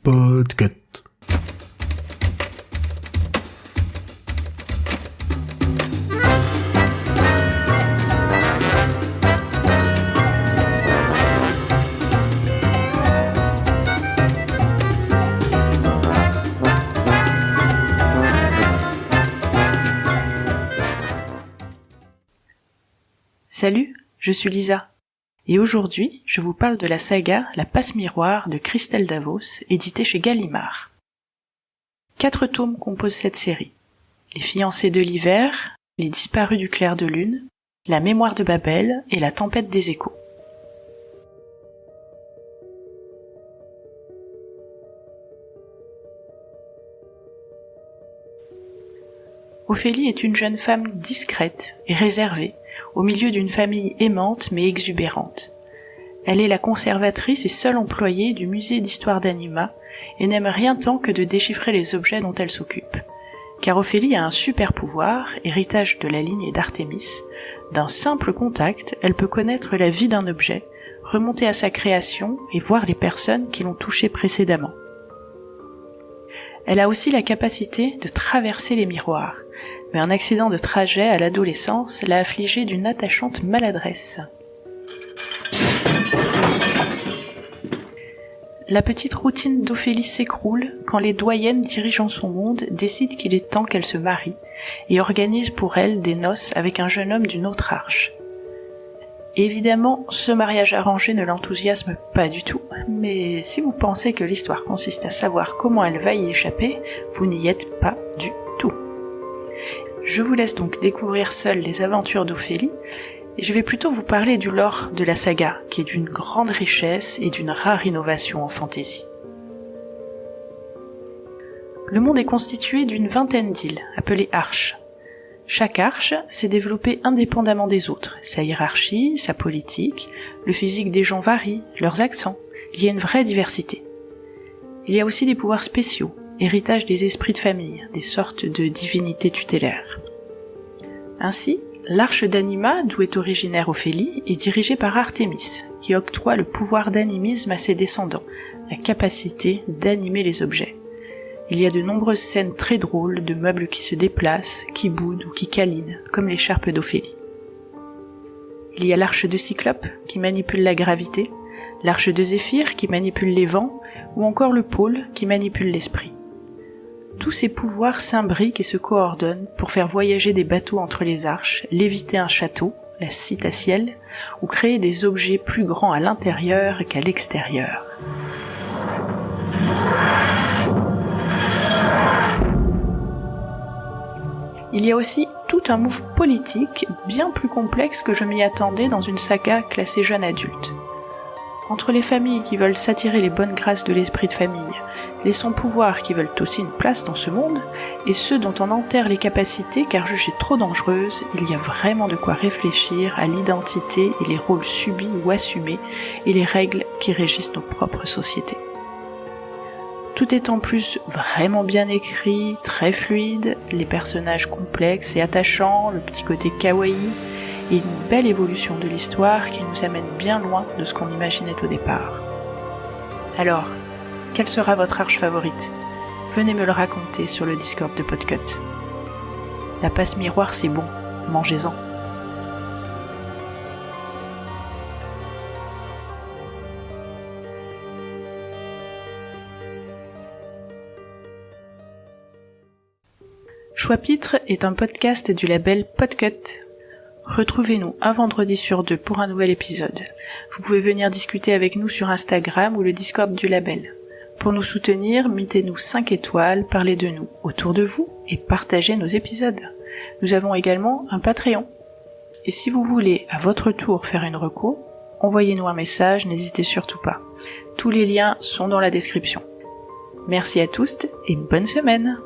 Podcast. Salut, je suis Lisa, et aujourd'hui je vous parle de la saga La Passe-Miroir de Christelle Davos, éditée chez Gallimard. 4 tomes composent cette série. Les fiancés de l'hiver, Les disparus du clair de lune, La mémoire de Babel et La tempête des échos. Ophélie est une jeune femme discrète et réservée, au milieu d'une famille aimante mais exubérante. Elle est la conservatrice et seule employée du musée d'histoire d'Anima et n'aime rien tant que de déchiffrer les objets dont elle s'occupe. Car Ophélie a un super pouvoir, héritage de la lignée d'Artémis. D'un simple contact, elle peut connaître la vie d'un objet, remonter à sa création et voir les personnes qui l'ont touché précédemment. Elle a aussi la capacité de traverser les miroirs, mais un accident de trajet à l'adolescence l'a affligée d'une attachante maladresse. La petite routine d'Ophélie s'écroule quand les doyennes dirigeant son monde décident qu'il est temps qu'elle se marie et organisent pour elle des noces avec un jeune homme d'une autre arche. Évidemment, ce mariage arrangé ne l'enthousiasme pas du tout, mais si vous pensez que l'histoire consiste à savoir comment elle va y échapper, vous n'y êtes pas du tout. Je vous laisse donc découvrir seule les aventures d'Ophélie, et je vais plutôt vous parler du lore de la saga, qui est d'une grande richesse et d'une rare innovation en fantasy. Le monde est constitué d'une vingtaine d'îles, appelées arches. Chaque arche s'est développée indépendamment des autres. Sa hiérarchie, sa politique, le physique des gens varie, leurs accents. Il y a une vraie diversité. Il y a aussi des pouvoirs spéciaux, héritage des esprits de famille, des sortes de divinités tutélaires. Ainsi, l'arche d'Anima, d'où est originaire Ophélie, est dirigée par Artémis, qui octroie le pouvoir d'animisme à ses descendants, la capacité d'animer les objets. Il y a de nombreuses scènes très drôles de meubles qui se déplacent, qui boudent ou qui câlinent, comme l'écharpe d'Ophélie. Il y a l'arche de Cyclope, qui manipule la gravité, l'arche de Zéphyr, qui manipule les vents, ou encore le pôle, qui manipule l'esprit. Tous ces pouvoirs s'imbriquent et se coordonnent pour faire voyager des bateaux entre les arches, léviter un château, la citatielle, ou créer des objets plus grands à l'intérieur qu'à l'extérieur. Il y a aussi tout un move politique bien plus complexe que je m'y attendais dans une saga classée jeune adulte. Entre les familles qui veulent s'attirer les bonnes grâces de l'esprit de famille, les sans-pouvoirs qui veulent aussi une place dans ce monde, et ceux dont on enterre les capacités car jugées trop dangereuses, il y a vraiment de quoi réfléchir à l'identité et les rôles subis ou assumés, et les règles qui régissent nos propres sociétés. Tout est en plus vraiment bien écrit, très fluide, les personnages complexes et attachants, le petit côté kawaii, et une belle évolution de l'histoire qui nous amène bien loin de ce qu'on imaginait au départ. Alors, quelle sera votre arche favorite ? Venez me le raconter sur le Discord de Podcut. La passe-miroir c'est bon, mangez-en. Choix-Pitre est un podcast du label Podcut. Retrouvez-nous un vendredi sur 2 pour un nouvel épisode. Vous pouvez venir discuter avec nous sur Instagram ou le Discord du label. Pour nous soutenir, mettez-nous 5 étoiles, parlez de nous autour de vous et partagez nos épisodes. Nous avons également un Patreon. Et si vous voulez à votre tour faire une reco, envoyez-nous un message, n'hésitez surtout pas. Tous les liens sont dans la description. Merci à tous et bonne semaine!